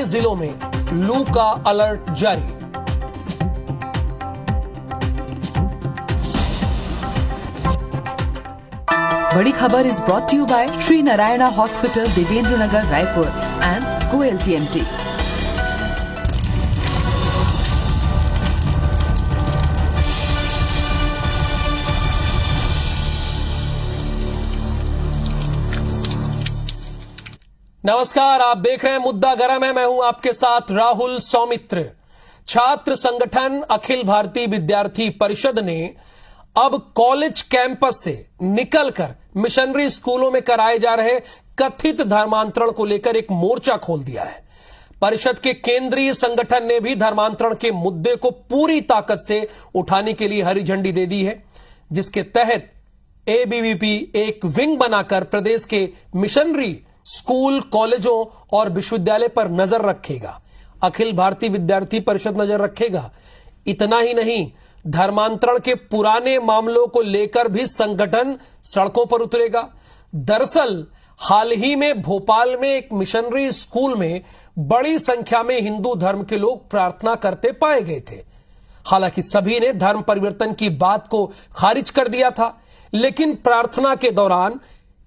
कई जिलों में लू का अलर्ट जारी। बड़ी खबर is brought to you by Shri Narayana hospital, Devendra Nagar, Raipur and Goyal TMT। नमस्कार, आप देख रहे हैं मुद्दा गरम है। मैं हूं आपके साथ राहुल सौमित्र। छात्र संगठन अखिल भारतीय विद्यार्थी परिषद ने अब कॉलेज कैंपस से निकलकर मिशनरी स्कूलों में कराए जा रहे कथित धर्मांतरण को लेकर एक मोर्चा खोल दिया है। परिषद के केंद्रीय संगठन ने भी धर्मांतरण के मुद्दे को पूरी ताकत से उठाने के लिए हरी झंडी दे दी है, जिसके तहत ABVP एक विंग बनाकर प्रदेश के मिशनरी स्कूल, कॉलेजों और विश्वविद्यालय पर नजर रखेगा। अखिल भारतीय विद्यार्थी परिषद नजर रखेगा। इतना ही नहीं, धर्मांतरण के पुराने मामलों को लेकर भी संगठन सड़कों पर उतरेगा। दरअसल हाल ही में भोपाल में एक मिशनरी स्कूल में बड़ी संख्या में हिंदू धर्म के लोग प्रार्थना करते पाए गए थे। हालांकि सभी ने धर्म परिवर्तन की बात को खारिज कर दिया था, लेकिन प्रार्थना के दौरान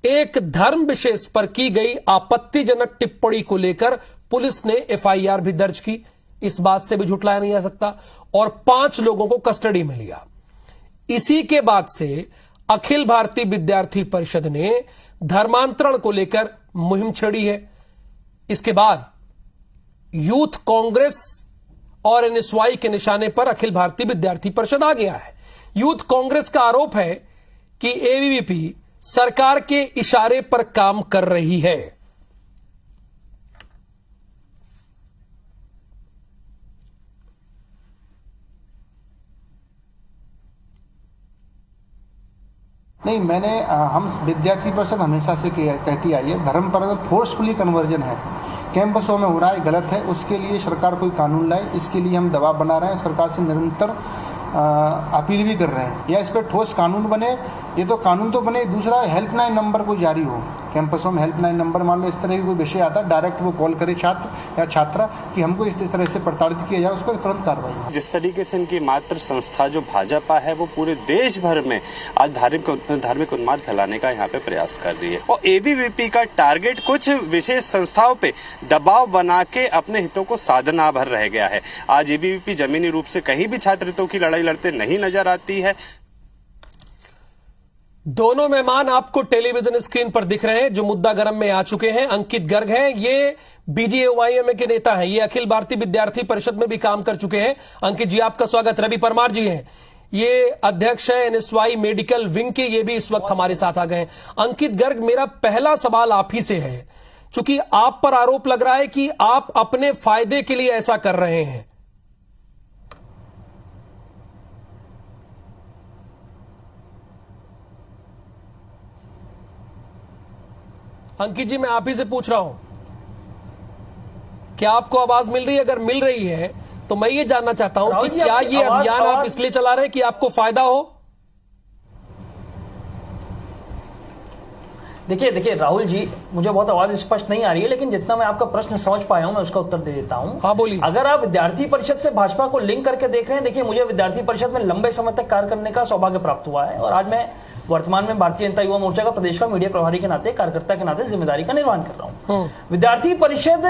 एक धर्म विशेष पर की गई आपत्तिजनक टिप्पणी को लेकर पुलिस ने FIR भी दर्ज की। इस बात से भी झुठलाया नहीं जा सकता, और 5 लोगों को कस्टडी में लिया। इसी के बाद से अखिल भारतीय विद्यार्थी परिषद ने धर्मांतरण को लेकर मुहिम छेड़ी है। इसके बाद यूथ कांग्रेस और NSY के निशाने पर अखिल भारतीय विद्यार्थी परिषद आ गया है। यूथ कांग्रेस का आरोप है कि ABVP सरकार के इशारे पर काम कर रही है। नहीं, हम विद्यार्थी परिषद हमेशा से कहती आई है, धर्म पर फोर्सफुली कन्वर्जन है, कैंपसों में हो रहा है, गलत है। उसके लिए सरकार कोई कानून लाए, इसके लिए हम दबाव बना रहे हैं। सरकार से निरंतर अपील भी कर रहे हैं, या इस पर ठोस कानून बने। ये तो कानून तो बने, दूसरा हेल्पलाइन नंबर को जारी हो कैंपसों में। हेल्पलाइन नंबर, मान लो इस तरह की कोई विषय आता है, डायरेक्ट वो कॉल करे छात्र या छात्रा कि हमको इस तरह से प्रताड़ित किया जाए, उस पर तुरंत कार्रवाई। जिस तरीके से इनकी मात्र संस्था जो भाजपा है वो पूरे देश भर में आज धार्मिक उन्माद फैलाने का यहाँ पे प्रयास कर रही है, और ABVP का टारगेट कुछ विशेष संस्थाओं पे दबाव बना के अपने हितों को साधना भर रह गया है। आज ABVP जमीनी रूप से कहीं भी छात्र हितों की लड़ाई लड़ते नहीं नजर आती है। दोनों मेहमान आपको टेलीविजन स्क्रीन पर दिख रहे हैं जो मुद्दा गरम में आ चुके हैं। अंकित गर्ग हैं, ये BJOIM के नेता हैं, ये अखिल भारतीय विद्यार्थी परिषद में भी काम कर चुके हैं। अंकित जी, आपका स्वागत। रवि परमार जी हैं, ये अध्यक्ष है NSY मेडिकल विंग के, ये भी इस वक्त हमारे साथ आ गए हैं। अंकित गर्ग, मेरा पहला सवाल आप ही से है, चूंकि आप पर आरोप लग रहा है कि आप अपने फायदे के लिए ऐसा कर रहे हैं। अंकित जी, मैं आप ही से पूछ रहा हूं, क्या आपको आवाज मिल रही है? अगर मिल रही है तो मैं ये जानना चाहता हूं कि क्या ये अभियान आप इसलिए चला रहे हैं कि आपको फायदा हो? देखिए राहुल जी, मुझे बहुत आवाज स्पष्ट नहीं आ रही है, लेकिन जितना मैं आपका प्रश्न समझ पाया हूं मैं उसका उत्तर दे देता हूं। हाँ, बोलिए। अगर आप विद्यार्थी परिषद से भाजपा को लिंक करके देख रहे हैं, देखिए मुझे विद्यार्थी परिषद में लंबे समय तक कार्य करने का सौभाग्य प्राप्त हुआ है, और आज मैं वर्तमान में भारतीय जनता युवा मोर्चा का प्रदेश का मीडिया प्रभारी के नाते, कार्यकर्ता के नाते जिम्मेदारी का निर्वहन कर रहा हूं। विद्यार्थी परिषद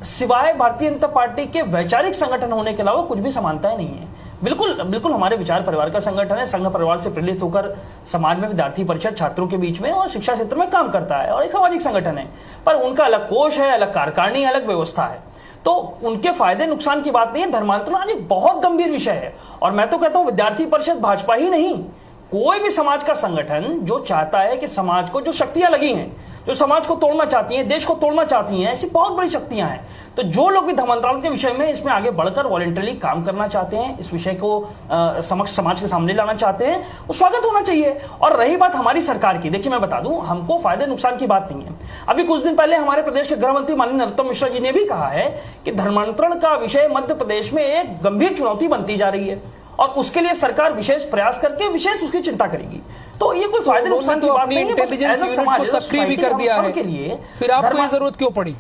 सिवाय भारतीय जनता पार्टी के वैचारिक संगठन होने के अलावा कुछ भी समानताएं नहीं है। बिल्कुल हमारे विचार परिवार का संगठन है। संघ परिवार से प्रेरित होकर समाज में विद्यार्थी परिषद छात्रों के बीच में और शिक्षा क्षेत्र में काम करता है, और एक सामाजिक संगठन है, पर उनका अलग कोष है, अलग कार्यकारिणी है, अलग व्यवस्था है। तो उनके फायदे नुकसान की बात नहीं है। धर्मांतरण आज एक बहुत गंभीर विषय है, और मैं तो कहता हूं विद्यार्थी परिषद भाजपा ही नहीं, कोई भी समाज का संगठन जो चाहता है कि समाज को, जो शक्तियां लगी हैं, जो समाज को तोड़ना चाहती हैं, देश को तोड़ना चाहती हैं, ऐसी बहुत बड़ी शक्तियां हैं, तो जो लोग भी धर्मांतरण के विषय में इसमें आगे बढ़कर वॉलंटरली काम करना चाहते हैं, इस विषय को समक्ष समाज के सामने लाना चाहते हैं, वो स्वागत होना चाहिए। और रही बात हमारी सरकार की, देखिए मैं बता दूं, हमको फायदे नुकसान की बात नहीं है। अभी कुछ दिन पहले हमारे प्रदेश के गृह मंत्री माननीय नरोत्तम मिश्रा जी ने भी कहा है कि धर्मांतरण का विषय मध्य प्रदेश में एक गंभीर चुनौती बनती जा रही है, और उसके लिए सरकार विशेष प्रयास करके विशेष उसकी चिंता करेगी। तो ये कोई फायदे नुकसान की बात नहीं है। इंटेलिजेंस यूनिट को सक्रिय भी कर दिया है, फिर आपको ये जरूरत क्यों पड़ी?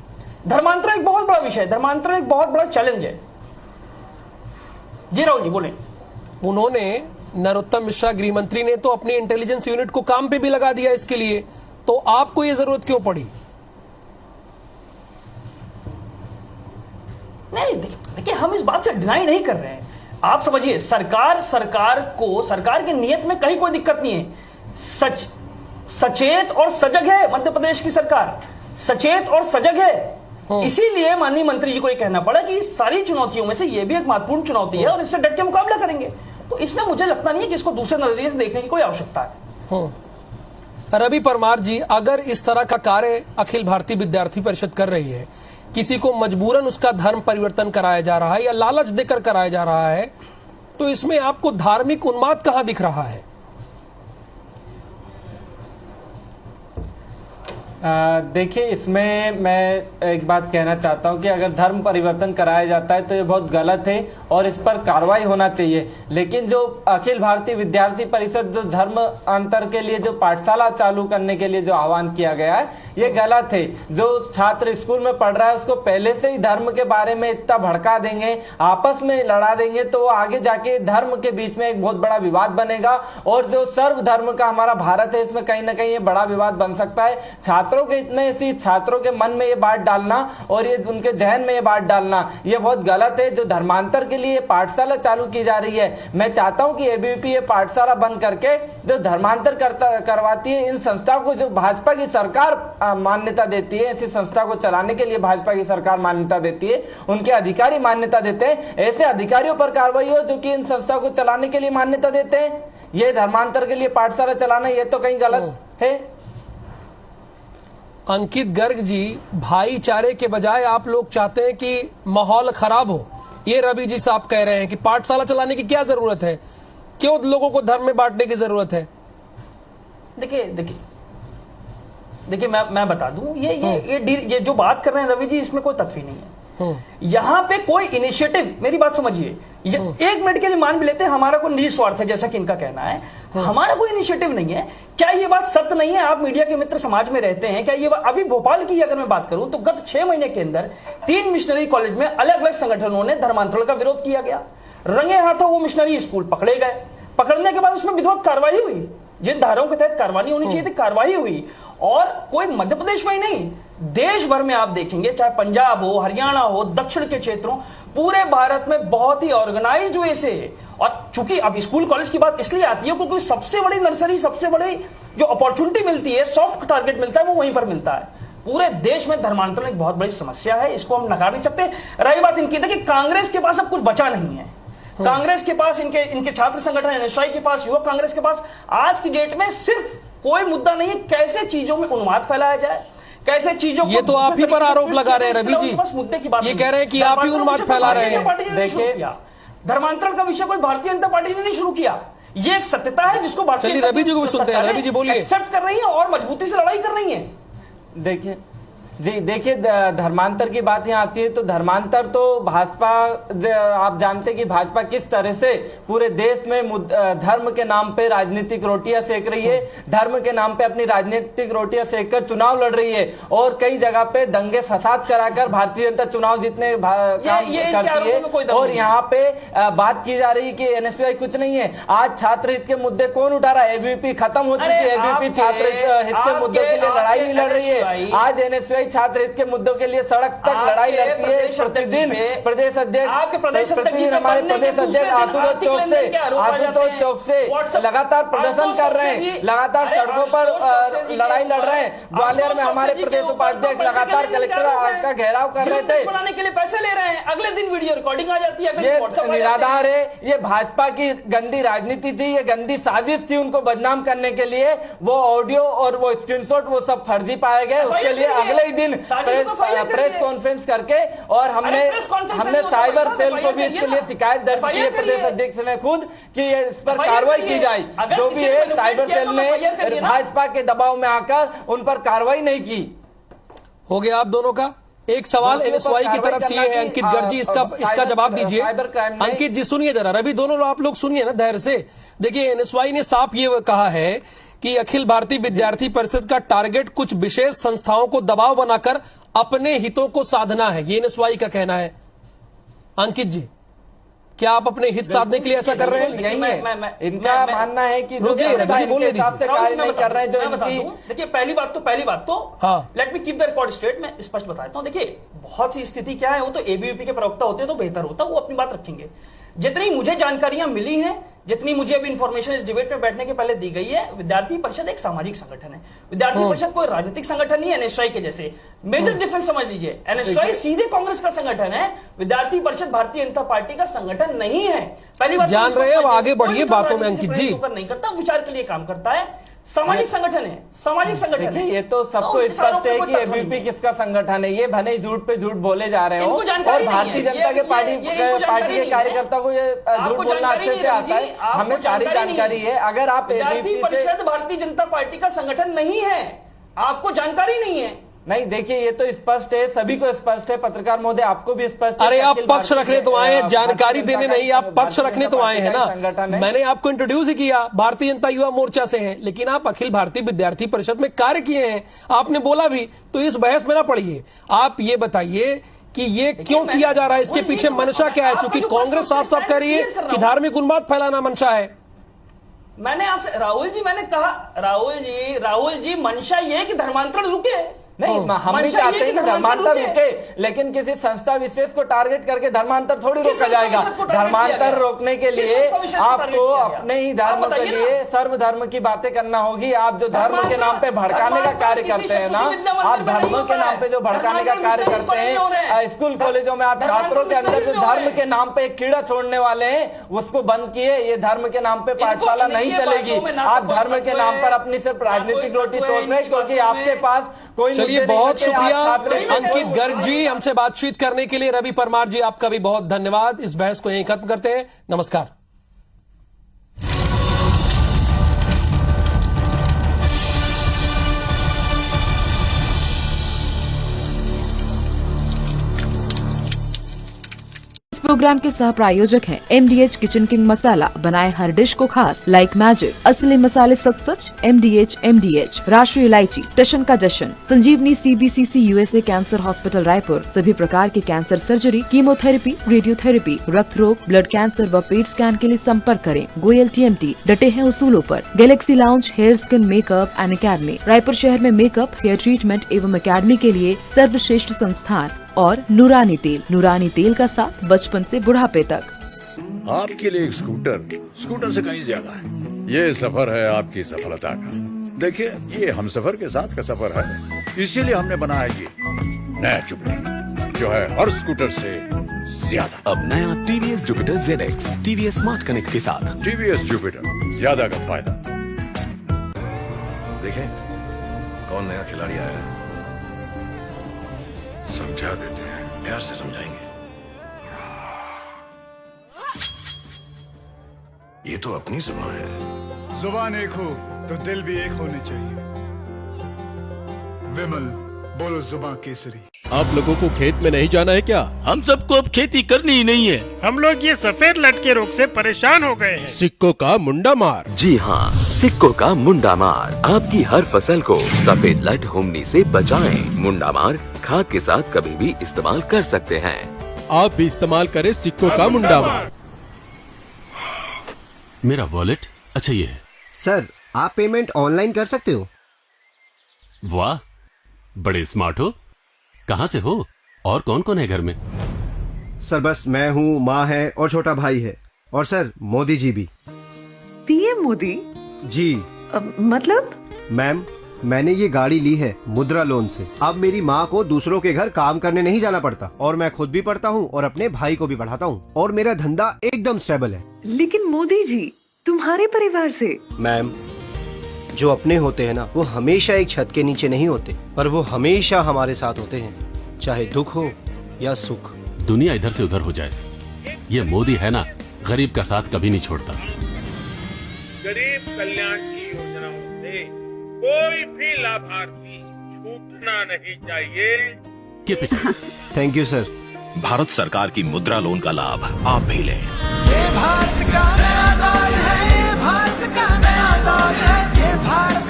धर्मांतरण एक बहुत बड़ा विषय है, धर्मांतरण एक बहुत बड़ा चैलेंज है। जी राहुल जी बोले। उन्होंने, नरोत्तम मिश्रा गृह मंत्री ने तो अपनी इंटेलिजेंस यूनिट को काम पे भी लगा दिया इसके लिए, तो आपको ये जरूरत क्यों पड़ी? नहीं देखिए, हम इस बात से डिनाई नहीं कर रहे हैं। आप समझिए, सरकार की नीयत में कहीं कोई दिक्कत नहीं है। सचेत और सजग है मध्य प्रदेश की सरकार, सचेत और सजग है। इसीलिए माननीय मंत्री जी को यह कहना पड़ा कि सारी चुनौतियों में से यह भी एक महत्वपूर्ण चुनौती है और इससे डट के मुकाबला करेंगे। तो इसमें मुझे लगता नहीं है कि इसको दूसरे नजरिए से देखने की कोई आवश्यकता है। रवि परमार जी, अगर इस तरह का कार्य अखिल भारतीय विद्यार्थी परिषद कर रही है, किसी को मजबूरन उसका धर्म परिवर्तन कराया जा रहा है या लालच देकर कराया जा रहा है, तो इसमें आपको धार्मिक उन्माद कहां दिख रहा है? देखिए, इसमें मैं एक बात कहना चाहता हूं कि अगर धर्म परिवर्तन कराया जाता है तो ये बहुत गलत है और इस पर कार्रवाई होना चाहिए। लेकिन जो अखिल भारतीय विद्यार्थी परिषद जो धर्म अंतर के लिए जो पाठशाला चालू करने के लिए जो आह्वान किया गया है, ये गलत है। जो छात्र स्कूल में पढ़ रहा है उसको पहले से ही धर्म के बारे में इतना भड़का देंगे, आपस में लड़ा देंगे, तो वो आगे जाके धर्म के बीच में एक बहुत बड़ा विवाद बनेगा और जो सर्वधर्म का हमारा भारत है इसमें कहीं ना कहीं ये बड़ा विवाद बन सकता है। छात्रों के इतने सी छात्रों के मन में ये बात डालना और ये उनके जहन में ये बात डालना ये बहुत गलत है। जो धर्मांतर के लिए पाठशाला चालू की जा रही है, मैं चाहता हूं कि एबीवीपी ये पाठशाला बंद करके जो धर्मांतर करवाती है, इन संस्थाओं को जो भाजपा की सरकार मान्यता देती है, ऐसी संस्था को चलाने के लिए भाजपा की सरकार मान्यता देती है, उनके अधिकारी मान्यता देते हैं, ऐसे अधिकारियों पर कार्रवाई हो जो कि इन संस्था को चलाने के लिए मान्यता देते हैं। ये धर्मांतर के लिए पाठशाला चलाना ये तो कहीं गलत है। अंकित गर्ग जी, भाईचारे के बजाय आप लोग चाहते हैं कि माहौल खराब हो, ये रवि जी साहब कह रहे हैं कि पाठशाला चलाने की क्या जरूरत है, क्यों लोगों को धर्म में बांटने की जरूरत है? देखिए मैं बता दूं, ये जो बात कर रहे हैं रवि जी, इसमें कोई तथ्य नहीं है। यहां पे कोई इनिशिएटिव, मेरी बात समझिए, एक मिनट के लिए मान भी लेते हैं हमारा कोई निजी स्वार्थ है जैसा कि इनका कहना है, हमारा कोई इनिशिएटिव नहीं है। क्या ये बात सत्य नहीं है? आप मीडिया के मित्र समाज में रहते हैं, क्या ये बात, अभी भोपाल की अगर मैं बात करूं तो गत 6 महीने के अंदर 3 मिशनरी कॉलेज में अलग अलग संगठनों ने धर्मांतरण का विरोध किया गया। रंगे हाथों वो मिशनरी स्कूल पकड़े गए, पकड़ने के बाद उसमें विधिवत कार्रवाई हुई, जिन धाराओं के तहत कार्रवाई होनी चाहिए थी कार्रवाई हुई। और कोई मध्य प्रदेश में ही नहीं, देश भर में आप देखेंगे, चाहे पंजाब हो, हरियाणा हो, दक्षिण के क्षेत्रों, पूरे भारत में बहुत ही ऑर्गेनाइज्ड वे से। और चूंकि अब स्कूल कॉलेज की बात इसलिए आती है क्योंकि सबसे बड़ी नर्सरी, सबसे बड़ी जो अपॉर्चुनिटी मिलती है, सॉफ्ट टारगेट मिलता है, वो वहीं पर मिलता है। पूरे देश में धर्मांतरण एक बहुत बड़ी समस्या है, इसको हम नकार नहीं सकते। रही बात इनकी, देखिए कांग्रेस के पास अब कुछ बचा नहीं है। कांग्रेस के पास, इनके छात्र संगठन एनएसयूआई के पास, युवक कांग्रेस के पास आज की डेट में सिर्फ कोई मुद्दा नहीं है कैसे चीजों में उन्माद फैलाया जाए, कैसे चीजों ये तो आप ही पर आरोप लगा रहे हैं रवि जी, मुद्दे की बात ये कह रहे हैं कि आप ही उन्माद फैला रहे हैं। देखिए, धर्मांतरण का विषय कोई भारतीय जनता पार्टी ने नहीं शुरू किया, ये एक सत्यता है जिसको भारतीय चलिए रवि जी को भी सुनते हैं। रवि जी बोलिए। एक्सेप्ट कर रही है और मजबूती से लड़ाई कर रही है। देखिए धर्मांतर की बात यहाँ आती है तो धर्मांतर तो भाजपा, आप जानते हैं कि भाजपा किस तरह से पूरे देश में धर्म के नाम पे राजनीतिक रोटियां सेक रही है, धर्म के नाम पे अपनी राजनीतिक रोटियां सेक कर चुनाव लड़ रही है और कई जगह पे दंगे फसाद कराकर भारतीय जनता चुनाव जीतने करती है। और यहाँ पे बात की जा रही है कि एनएसयूआई कुछ नहीं है। आज छात्र हित के मुद्दे कौन उठा रहा है? एबीवीपी खत्म हो चुकी है, एबीवीपी छात्र हित के मुद्दों के लिए लड़ाई नहीं लड़ रही है। आज एनएसयूआई छात्र हित के मुद्दों के लिए सड़क तक लड़ाई लड़ती है प्रतिदिन। प्रदेश अध्यक्ष, हमारे प्रदेश अध्यक्ष आशुतोष चौक से लगातार प्रदर्शन कर रहे हैं, लगातार सड़कों पर लड़ाई लड़ रहे हैं। ग्वालियर में हमारे प्रदेश उपाध्यक्ष लगातार कलेक्टर का घेराव कर रहे थे, बनाने के लिए पैसे ले रहे हैं, अगले दिन वीडियो रिकॉर्डिंग आ जाती है। ये निराधार है, ये भाजपा की गंदी राजनीति थी, ये गंदी साजिश थी उनको बदनाम करने के लिए। वो ऑडियो और वो स्क्रीनशॉट वो सब फर्जी पाए गए, उसके लिए अगले ही दिन प्रेस कॉन्फ्रेंस करके और हमने साइबर सेल को भी इसके लिए शिकायत दर्ज की है प्रदेश अध्यक्ष ने खुद कि इस पर कार्रवाई की जाए। जो भी है साइबर सेल ने भाजपा के दबाव में आकर उन पर कार्रवाई नहीं की। हो गया आप दोनों का एक सवाल एनएसयूआई की तरफ से है। अंकित गर्ग जी इसका जवाब दीजिए। अंकित जी सुनिए जरा, रवि दोनों आप लोग सुनिए ना धैर्य से। देखिए एनएसयूआई ने साफ ये कहा है कि अखिल भारतीय विद्यार्थी परिषद का टारगेट कुछ विशेष संस्थाओं को दबाव बनाकर अपने हितों को साधना है, ये एनएसवाई का कहना है। अंकित जी, क्या आप अपने हित साधने के लिए ऐसा कर रहे हैं? यही है इनका मानना है कि जो रुकिए, जनता रवि जी, बोलने इनके हिसाब से कार्य नहीं कर रहे हैं, जो मैं बता इनकी दूं, देखिए पहली बात तो हाँ। Let me keep the record straight. मैं स्पष्ट बताता हूं, देखिए बहुत सी स्थिति क्या है, वो तो एबीवीपी के प्रवक्ता होते हैं तो बेहतर होता, वो अपनी बात रखेंगे। जितनी मुझे जानकारियां मिली हैं, जितनी मुझे अभी इंफॉर्मेशन इस डिबेट में बैठने के पहले दी गई है, विद्यार्थी परिषद एक सामाजिक संगठन है। विद्यार्थी परिषद कोई राजनीतिक संगठन नहीं है एनएसआई के जैसे। मेजर डिफरेंस समझ लीजिए, एनएसआई सीधे कांग्रेस का संगठन है, विद्यार्थी परिषद भारतीय जनता पार्टी का संगठन नहीं है। पहली बात जान रहे हैं, अब आगे बढ़िए बातों में अंकित जी। नहीं करता, विचार के लिए काम करता है, सामाजिक संगठन है, सामाजिक संगठन है। देखिए, ये तो सबको स्पष्ट है कि एबीवीपी किसका संगठन है। ये भले झूठ पे झूठ बोले जा रहे हो, और भारतीय जनता के पार्टी के कार्यकर्ता को ये झूठ बोलना अच्छे से आता है, हमें सारी जानकारी है। अगर आप विद्यार्थी परिषद भारतीय जनता पार्टी का संगठन नहीं है, आपको जानकारी नहीं है। नहीं, देखिए ये तो स्पष्ट है, सभी को स्पष्ट है, पत्रकार महोदय आपको भी स्पष्ट है। अरे आप पक्ष रखने तो आए हैं, जानकारी देने नहीं, आप पक्ष रखने तो आए हैं ना। मैंने आपको इंट्रोड्यूस ही किया, भारतीय जनता युवा मोर्चा से हैं, लेकिन आप अखिल भारतीय विद्यार्थी परिषद में कार्य किए हैं, आपने बोला भी, तो इस बहस में ना पड़िए। आप ये बताइए कि ये क्यों किया जा रहा है, इसके पीछे मंशा क्या है? क्योंकि कांग्रेस साफ साफ कह रही है कि धार्मिक उन्माद फैलाना मंशा है। मैंने आपसे राहुल जी, मैंने कहा राहुल जी मंशा ये कि धर्मांतरण रुके। नहीं, हम भी चाहते हैं कि धर्मांतर रुके, लेकिन किसी संस्था विशेष को टारगेट करके धर्मांतर थोड़ी रोका जाएगा। धर्मांतर रोकने के लिए आपको अपने ही धर्म के लिए सर्वधर्म की बातें करना होगी। आप जो धर्म के नाम पे भड़काने का कार्य करते हैं ना, आप धर्म के नाम पे जो भड़काने का कार्य करते हैं, स्कूल कॉलेजों में आप छात्रों के अंदर जो धर्म के नाम पे एक कीड़ा छोड़ने वाले हैं, उसको बंद किए। ये धर्म के नाम पे पाठशाला नहीं चलेगी। आप धर्म के नाम पर अपनी सिर्फ राजनीतिक रोटी सोच रहे हैं, क्योंकि आपके पास कोई। चलिए, बहुत शुक्रिया अंकित गर्ग जी, हमसे बातचीत करने के लिए। रवि परमार जी, आपका भी बहुत धन्यवाद। इस बहस को यहीं खत्म करते हैं। नमस्कार। इस प्रोग्राम के सह प्रायोजक हैं MDH किचन किंग मसाला, बनाए हर डिश को खास, लाइक मैजिक, असली मसाले सच, MDH, राष्ट्रीय इलायची, टशन का जश्न, संजीवनी CBCC USA cancer hospital Raipur, सभी प्रकार के कैंसर सर्जरी, कीमोथेरेपी, रेडियोथेरेपी, रक्त रोग, ब्लड कैंसर व पेट स्कैन के लिए संपर्क करें। गोयल TMT डटे हैं उसूलों पर। Galaxy lounge hair skin makeup and academy, Raipur शहर में मेकअप, हेयर ट्रीटमेंट एवं अकेडमी के लिए सर्वश्रेष्ठ संस्थान। और नूरानी तेल का साथ बचपन से बुढ़ापे तक। आपके लिए एक स्कूटर से कहीं ज्यादा है। ये सफर है आपकी सफलता का। देखिए, ये हम सफर के साथ का सफर है, इसीलिए हमने बनाया ये नया जुपिटर, जो है हर स्कूटर से ज्यादा। अब नया TVS Jupiter ZX TVS smart connect के साथ। TVS जुपिटर, ज्यादा का फायदा। देखें कौन नया खिलाड़ी आया है, समझा देते हैं। प्यार से समझाएंगे। ये तो अपनी जुबान है। जुबान एक हो तो दिल भी एक होने चाहिए। विमल, बोलो जुबान केसरी। आप लोगों को खेत में नहीं जाना है क्या? हम सबको अब खेती करनी ही नहीं है। हम लोग ये सफेद लट के रोग से परेशान हो गए हैं। सिक्कों का मुंडा मार। जी हाँ, सिक्कों का मुंडा मार आपकी हर फसल को सफेद लट हुमनी से बचाएं। मुंडा मार खाद के साथ कभी भी इस्तेमाल कर सकते हैं। आप भी इस्तेमाल करें सिक्कों का मुंडा मार। मेरा वॉलेट, अच्छा ये है। सर, आप पेमेंट ऑनलाइन कर सकते हो। वाह, बड़े स्मार्ट हो। कहाँ से हो और कौन कौन है घर में? सर बस मैं हूँ, माँ है और छोटा भाई है, और सर मोदी जी भी। PM मोदी जी। मतलब? मैम, मैंने ये गाड़ी ली है मुद्रा लोन से। अब मेरी माँ को दूसरों के घर काम करने नहीं जाना पड़ता, और मैं खुद भी पढ़ता हूँ और अपने भाई को भी पढ़ाता हूँ, और मेरा धंधा एकदम स्टेबल है। लेकिन मोदी जी, तुम्हारे परिवार से? मैम, जो अपने होते हैं ना, वो हमेशा एक छत के नीचे नहीं होते, पर वो हमेशा हमारे साथ होते हैं, चाहे दुख हो या सुख। दुनिया इधर से उधर हो जाए, ये मोदी है ना, गरीब का साथ कभी नहीं छोड़ता। गरीब कल्याण की योजनाओं से कोई भी लाभार्थी छूटना नहीं चाहिए। Thank you sir. भारत सरकार की मुद्रा लोन का लाभ आप भी लें। भारत का नया दौर है, भारत का नया दौर है, ये भारत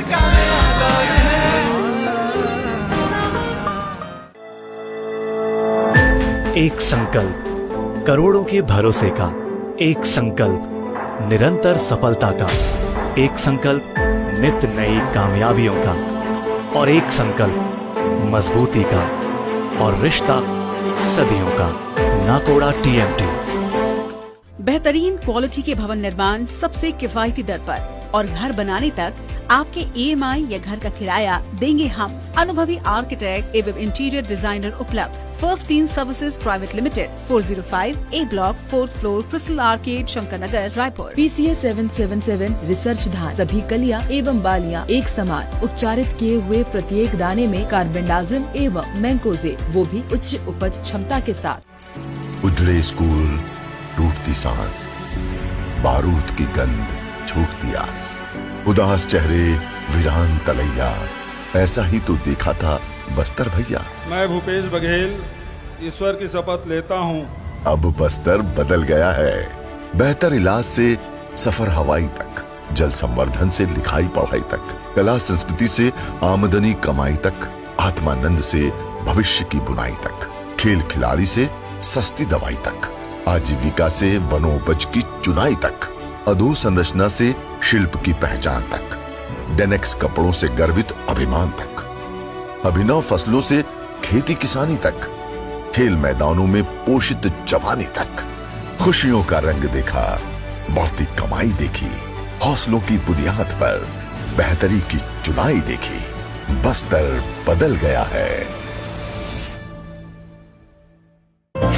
एक संकल्प करोड़ों के भरोसे का, एक संकल्प निरंतर सफलता का, एक संकल्प नित्य नई कामयाबियों का, और एक संकल्प मजबूती का और रिश्ता सदियों का। नाकोड़ा TMT। बेहतरीन क्वालिटी के भवन निर्माण सबसे किफायती दर पर और घर बनाने तक आपके EMI या घर का किराया देंगे हम। अनुभवी आर्किटेक्ट एवं इंटीरियर डिजाइनर उपलब्ध। First tin services private limited, 405 A block, 4th floor, crystal arcade, Shankar Nagar, Raipur. PCA 777 research धान। सभी कलियां एवं बालियां एक समान उपचारित किए हुए प्रत्येक दाने में कार्बेंडाजिम एवं मैंकोजेब, वो भी उच्च उपज क्षमता के साथ। उजड़े स्कूल, टूटती सांस, बारूद की गंध, छूटती आस, उदास चेहरे, वीरान तलैया, ऐसा ही तो देखा था बस्तर भैया। मैं भूपेश बघेल ईश्वर की शपथ लेता हूँ, अब बस्तर बदल गया है। बेहतर इलाज से सफर हवाई तक, जल संवर्धन से लिखाई पढ़ाई तक, कला संस्कृति से आमदनी कमाई तक, आत्मानंद से भविष्य की बुनाई तक, खेल खिलाड़ी से सस्ती दवाई तक, आजीविका से वनोपज की चुनाई तक, अधोसंरचना से शिल्प की पहचान तक, डेनेक्स कपड़ों से गर्वित अभिमान तक, अभिनव फसलों से खेती किसानी तक, खेल मैदानों में पोषित जवानी तक, खुशियों का रंग देखा, बढ़ती कमाई देखी, हौसलों की बुनियाद पर बेहतरी की चुनाई देखी। बस्तर बदल गया है।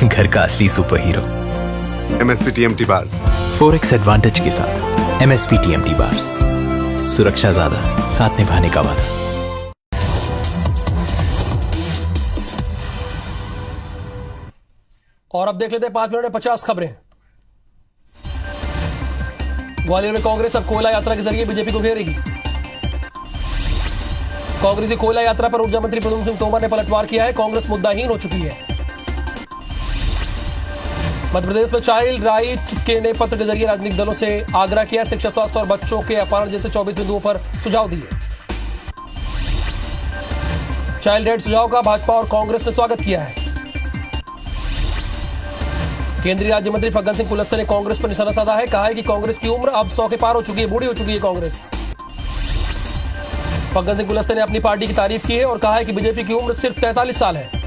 घर का असली super hero MSP TMT bars 4x advantage के साथ। MSP TMT बार्स, सुरक्षा ज्यादा, साथ निभाने का वादा। और अब देख लेते हैं 5 मिनट में 50 खबरें। ग्वालियर में कांग्रेस अब कोयला यात्रा के जरिए बीजेपी को घेरेगी। कांग्रेसी कोयला यात्रा पर ऊर्जा मंत्री प्रद्युम्न सिंह तोमर ने पलटवार किया है। कांग्रेस मुद्दाहीन हो चुकी है। मध्य प्रदेश में चाइल्ड राइट के नए पत्र के जरिए राजनीतिक दलों से आग्रह किया। शिक्षा, स्वास्थ्य और बच्चों के अपहरण जैसे 24 बिंदुओं पर सुझाव दिए। चाइल्ड राइट सुझाव का भाजपा और कांग्रेस ने स्वागत किया है। केंद्रीय राज्य मंत्री फग्गन सिंह कुलस्ते ने कांग्रेस पर निशाना साधा है। कहा है कि कांग्रेस की उम्र अब 100 के पार हो चुकी है, बूढ़ी हो चुकी है कांग्रेस। फग्गन सिंह कुलस्ते ने अपनी पार्टी की तारीफ की है और कहा है कि बीजेपी की उम्र सिर्फ 43 साल है।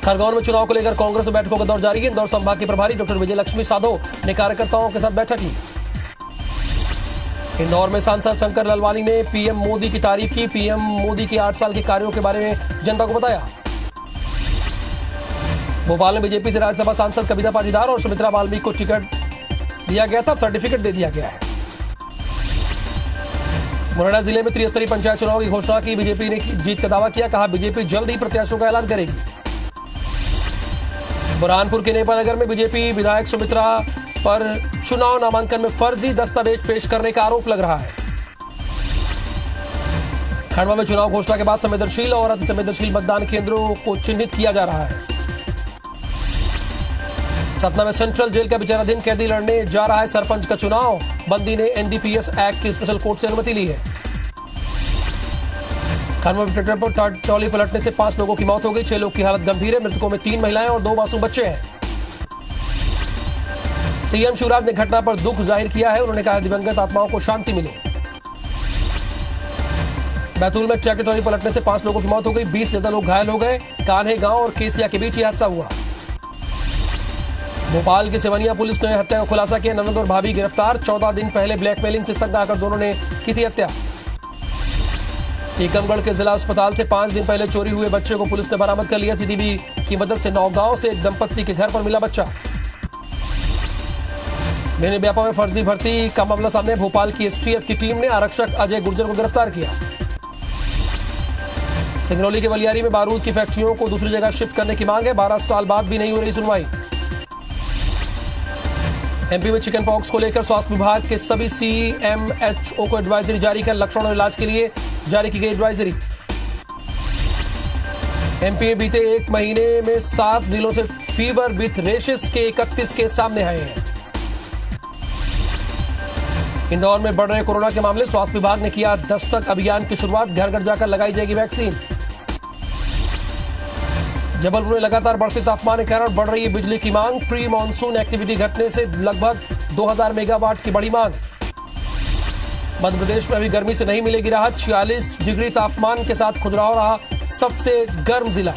खरगोन में चुनाव को लेकर कांग्रेस में बैठकों का दौर जारी है। इंदौर संभाग के प्रभारी डॉक्टर विजय लक्ष्मी साधो ने कार्यकर्ताओं के साथ बैठक ली। इंदौर में सांसद शंकर ललवानी ने पीएम मोदी की तारीफ की। पीएम मोदी के 8 साल के कार्यों के बारे में जनता को बताया। भोपाल में बीजेपी से राज्यसभा सांसद कविता पाटीदार और सुमित्रा वाल्मीकि को टिकट दिया गया था, सर्टिफिकेट दे दिया गया है। मुरैना जिले में त्रिस्तरीय पंचायत चुनाव की घोषणा की। बीजेपी ने जीत का दावा किया। कहा बीजेपी जल्द ही प्रत्याशियों का ऐलान करेगी। बुरहानपुर के नेपानगर में बीजेपी विधायक सुमित्रा पर चुनाव नामांकन में फर्जी दस्तावेज पेश करने का आरोप लग रहा है। खंडवा में चुनाव घोषणा के बाद संवेदनशील और अति संवेदनशील मतदान केंद्रों को चिन्हित किया जा रहा है। सतना में सेंट्रल जेल का विचाराधीन कैदी लड़ने जा रहा है सरपंच का चुनाव। बंदी ने NDPS एक्ट की स्पेशल कोर्ट से अनुमति ली है। खंडवा में ट्रैक्टर पर ट्रॉली पलटने से 5 लोगों की मौत हो गई। 6 लोग की हालत गंभीर है। मृतकों में 3 महिलाएं और 2 मासूम बच्चे हैं। सीएम शिवराज ने घटना पर दुख जाहिर किया है। उन्होंने कहा दिवंगत आत्माओं को शांति मिले। बैतूल में ट्रैक्टर ट्रॉली पलटने से 5 लोगों की मौत हो गई। 20 से ज्यादा लोग घायल हो गए। कान्हे गांव और केसिया के बीच यह हादसा हुआ। भोपाल के सिवनिया पुलिस ने हत्या का खुलासा किया। ननद और भाभी गिरफ्तार। 14 दिन पहले ब्लैकमेलिंग से तंग आकर दोनों ने की थी हत्या। टीकमगढ़ के जिला अस्पताल से 5 दिन पहले चोरी हुए बच्चे को पुलिस ने बरामद कर लिया। सीसीटीवी की मदद से नौगांव से एक दंपत्ति के घर पर मिला बच्चा। मेने व्यापा में फर्जी भर्ती का मामला सामने। भोपाल की STF की टीम ने आरक्षक अजय गुर्जर को गिरफ्तार किया। सिंगरौली के बलियारी में बारूद की फैक्ट्रियों को दूसरी जगह शिफ्ट करने की मांग है। 12 साल बाद भी नहीं हो रही सुनवाई। MP में चिकन पॉक्स को लेकर स्वास्थ्य विभाग के सभी CMHO को एडवाइजरी जारी कर लक्षण और इलाज के लिए जारी की गई एडवाइजरी। MP में बीते 1 महीने में 7 जिलों से फीवर विथ रेशेस के 31 केस सामने आए हैं। इंदौर में बढ़ रहे कोरोना के मामले। स्वास्थ्य विभाग ने किया दस्तक अभियान की शुरुआत। घर घर जाकर लगाई जाएगी वैक्सीन। जबलपुर में लगातार बढ़ते तापमान के कारण बढ़ रही है बिजली की मांग। प्री मानसून एक्टिविटी घटने से लगभग 2000 मेगावाट की बड़ी मांग। मध्य प्रदेश में अभी गर्मी से नहीं मिलेगी राहत। 46 डिग्री तापमान के साथ खजुराहो रहा सबसे गर्म जिला।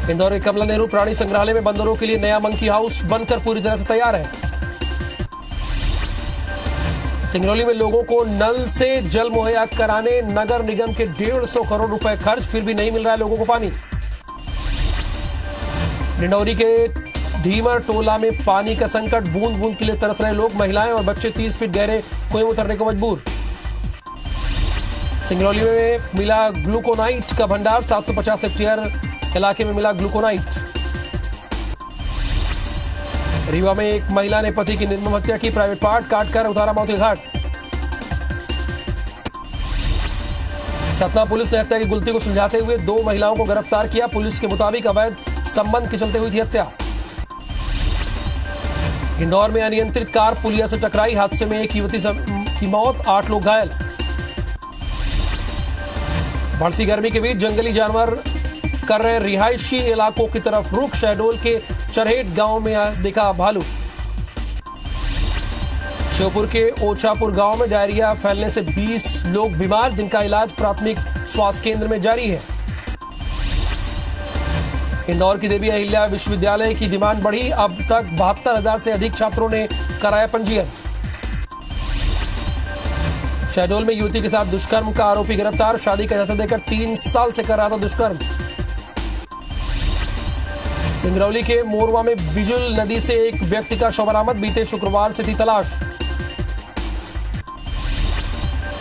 इंदौर के कमला नेहरू प्राणी संग्रहालय में बंदरों के लिए नया मंकी हाउस बनकर पूरी तरह से तैयार है। सिंगरौली में लोगों को नल से जल मुहैया कराने नगर निगम के 150 करोड़ रुपए खर्च, फिर भी नहीं मिल रहा है लोगों को पानी। डिंडौरी के धीमर टोला में पानी का संकट, बूंद बूंद के लिए तरस रहे लोग। महिलाएं और बच्चे 30 फीट गहरे कुएं में उतरने को मजबूर। सिंगरौली में मिला ग्लूकोनाइट का भंडार। 750 हेक्टेयर इलाके में मिला ग्लूकोनाइट। रीवा में एक महिला ने पति की निर्मम हत्या की। प्राइवेट पार्ट काटकर उतारा मौत के घाट। सतना पुलिस ने हत्या की गुलती को सुलझाते हुए 2 महिलाओं को गिरफ्तार किया। पुलिस के मुताबिक अवैध संबंध के चलते हुई थी हत्या। इंदौर में अनियंत्रित कार पुलिया से टकराई। हादसे में एक युवती की मौत, 8 लोग घायल। बढ़ती गर्मी के बीच जंगली जानवर कर रहे रिहायशी इलाकों की तरफ रुख। शहडोल के चरहेट गांव में देखा भालू। श्योपुर के ओछापुर गांव में डायरिया फैलने से 20 लोग बीमार, जिनका इलाज प्राथमिक स्वास्थ्य केंद्र में जारी है। इंदौर की देवी अहिल्या विश्वविद्यालय की डिमांड बढ़ी। अब तक 72,000 से अधिक छात्रों ने कराया पंजीयन। शहडोल में युवती के साथ दुष्कर्म का आरोपी गिरफ्तार। शादी का झांसा देकर 3 साल से कर रहा था दुष्कर्म। सिंगरौली के मोरवा में बिजुल नदी से एक व्यक्ति का शव बरामद। बीते शुक्रवार से थी तलाश।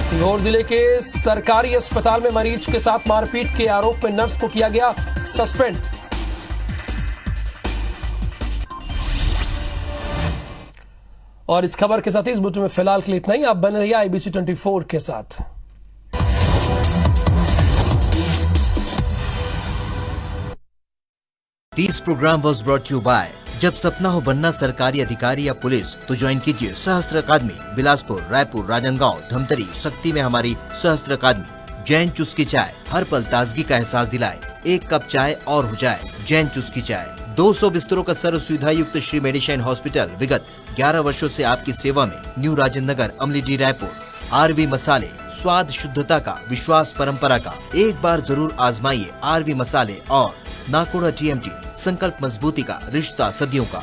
सीहोर जिले के सरकारी अस्पताल में मरीज के साथ मारपीट के आरोप में नर्स को किया गया सस्पेंड। और इस खबर के साथ ही इस बुलेटिन में फिलहाल के लिए इतना ही। आप बने रहिए IBC 24 के साथ। This program was brought to you by जब सपना हो बनना सरकारी अधिकारी या पुलिस तो ज्वाइन कीजिए सहस्त्र अकादमी। बिलासपुर, रायपुर, राजनांदगांव, धमतरी, शक्ति में हमारी सहस्त्र अकादमी। जैन चुस्की चाय हर पल ताजगी का एहसास दिलाए। 1 कप चाय और हो जाए जैन चुस्की चाय। 200 बिस्तरों का सर्व सुविधा युक्त श्री मेडिसिन हॉस्पिटल विगत 11 वर्षों से आपकी सेवा में। न्यू राजेंद्र नगर, अमलीडी, रायपुर। RV मसाले, स्वाद शुद्धता का, विश्वास परंपरा का। एक बार जरूर आजमाइए RV मसाले और नाकोड़ा TMT, संकल्प मजबूती का, रिश्ता सदियों का।